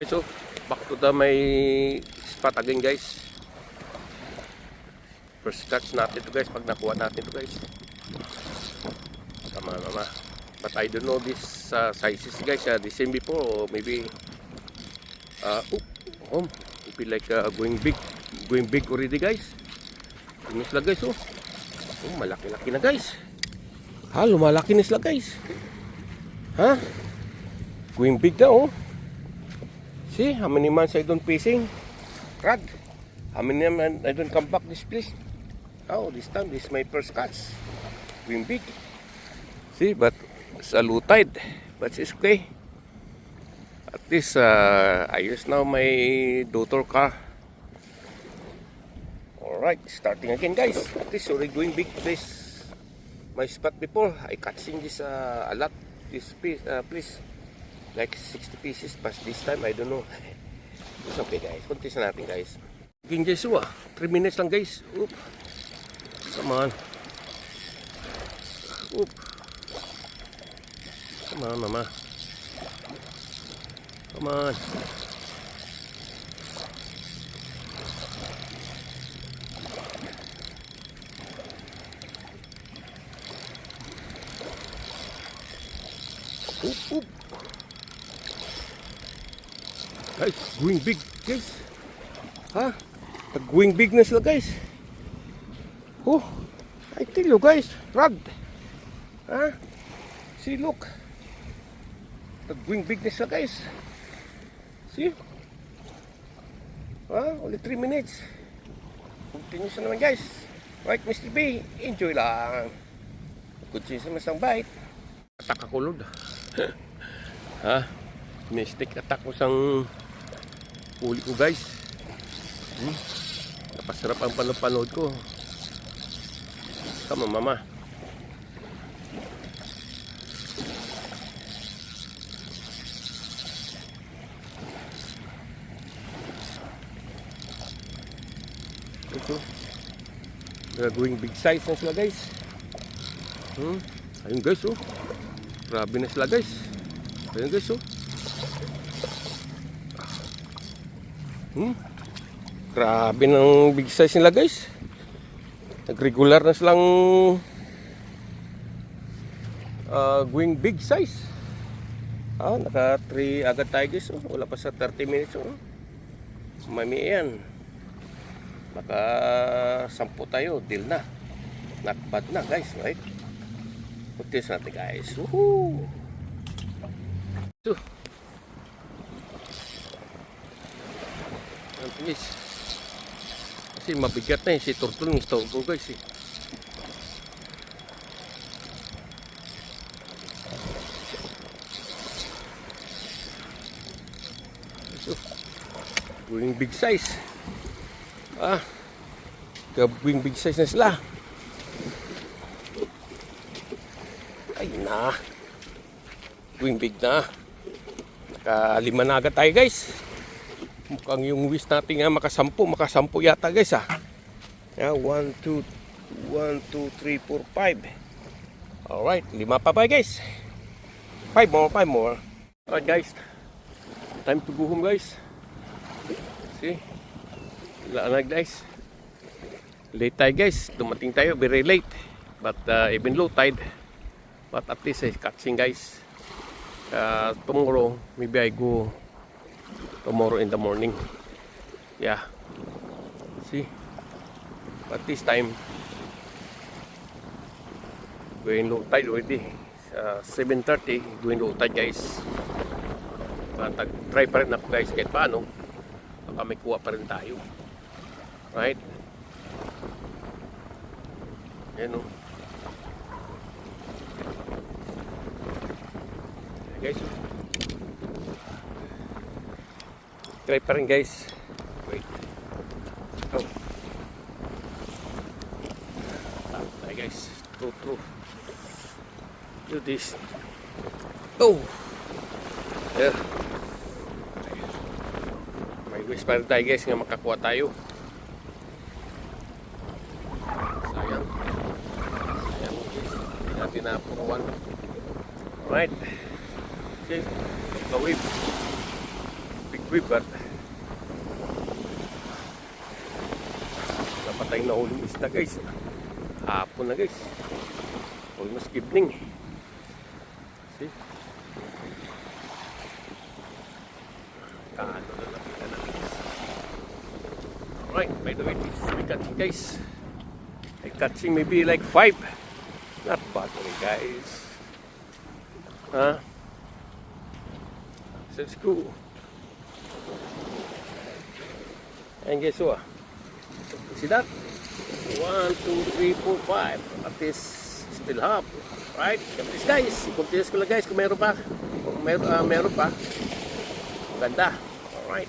So, back to the my spot again, guys. First catch natin to, guys. Pag nakuha natin to, guys. Tama. But I don't know this sizes, guys. The same before or maybe it feel like going big already, guys. Tingnan sila, guys. Malaki-laki na, guys. Lumalaki na sila, guys. Going big na, See, how many months I don't fishing? Rad. How many months I don't come back this place? This time, this is my first catch. Going big. See, but it's a low tide. But it's okay. At least, I use now my daughter car. Alright, starting again, guys. At least already going big place. My spot before, I catching this a lot. This place. Like 60 pieces, but this time I don't know. It's okay, guys. Kuntis na natin, guys. Again, guys, 3 minutes lang, guys. Come on. Come on, mama. Come on. Guys, going big, guys. Going big na sila, guys. I tell you, guys, rod. See, look. Going big na sila, guys. See? Only 3 minutes. Continuous na naman, guys. Right, Mr. B, enjoy lang. Continuous naman sang bite. Atak ako, Lord. Mystic attack ko sang uli ko, guys. Napasarap ang panood ko. Come on, mama. Ito. Gagawing big size na sila, guys. Ayun, guys, grabe na sila, guys. Ayun, guys, Grabe ng big size nila, guys. Nag-regular na silang going big size. Naka 3 agad tayo, guys. Wala pa sa 30 minutes. Mami yan. Naka 10 tayo. Deal na. Not bad na, guys. Right? Putis natin, guys. Woohoo! Guys, kasi mabigat na si turtle ng istorbo, guys. Going big size. Going big size na sila. Ayun na. Going big na. Naka 5 na agad tayo, guys. Mukhang yung wish natin makasampu yata, guys. 1, 2, 3, 4, 5. Alright, 5 pa ba, guys? 5 more. Alright, guys, time to go home, guys. See, laan, guys. Late tayo, guys. Dumating tayo very late, but even low tide, but at least catching, guys. Tomorrow maybe I go tomorrow in the morning. Yeah. See? But this time, going low tide already. 7:30, going low tide, guys. Try pa rin ako, guys, kahit paano. Baka may kuha pa rin tayo. Right? Yan, guys. Try pa rin, guys. Wait. Hi, guys. True. Do this. Yeah. May wish pa rin tayo, guys, nga makakuha tayo. Sayang, guys. Hindi natin napuruan. Right. Okay. The wave. Big river. Dapat tayong nahuling isda guys. Hapon na guys. Almost evening. See? Kaano na nakita natin. Alright, by the way, this is my catching guys. My catching maybe like 5. Not bad guys. Huh? So it's cool. And guess what? See that? 1, 2, 3, 4, 5. At least still half. Right? This guys. I-continuous ko lang guys kung meron pa. Kung meron pa. Ganda. Alright.